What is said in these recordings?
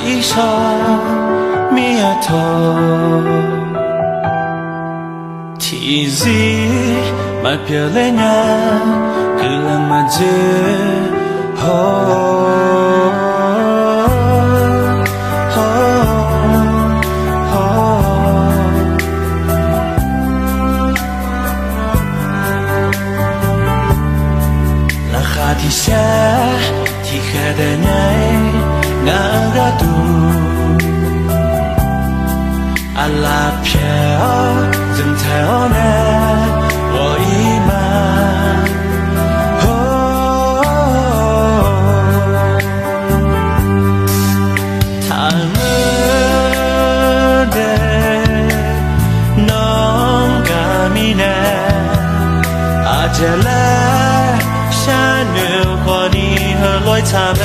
一首米亚托，提子马漂亮呀，可能马子ที่แช่ที่แค่ได้ไงงากระดูอาลาเพียวจึงแถวแน่ว่าอีมาทางเมื่อเดน้องกามีแน่อาจจะแล้ว和你和来他们，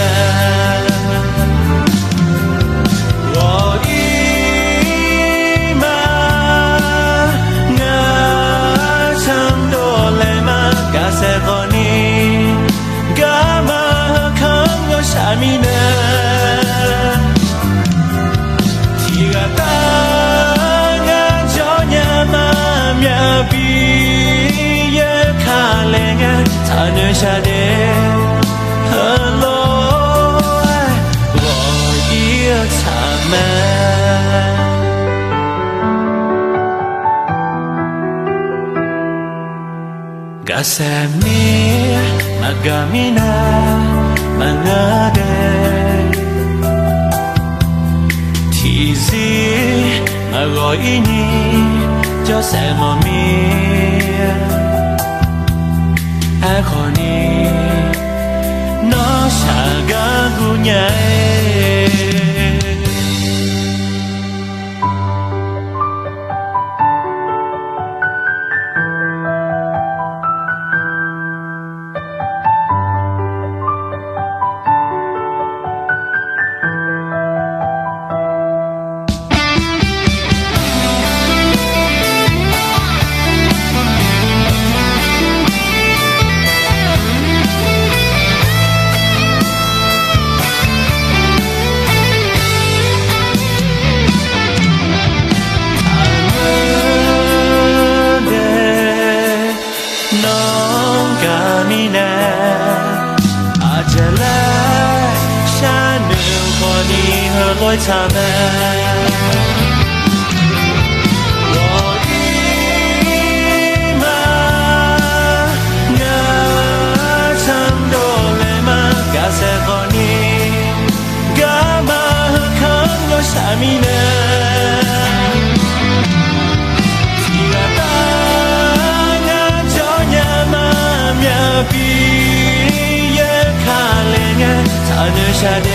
我一马我唱多来嘛，嘎塞和你嘎嘛看我啥米呢？提个大我叫你妈咪比也卡嘞个，他能下的。Gasami magamina mangade tizi magoini josemomi akoni no shagagunya来他们，我一马我唱多来嘛，嘎塞和你嘎嘛看我啥米呢？提个大我叫你妈咪比也卡嘞个，他能啥的？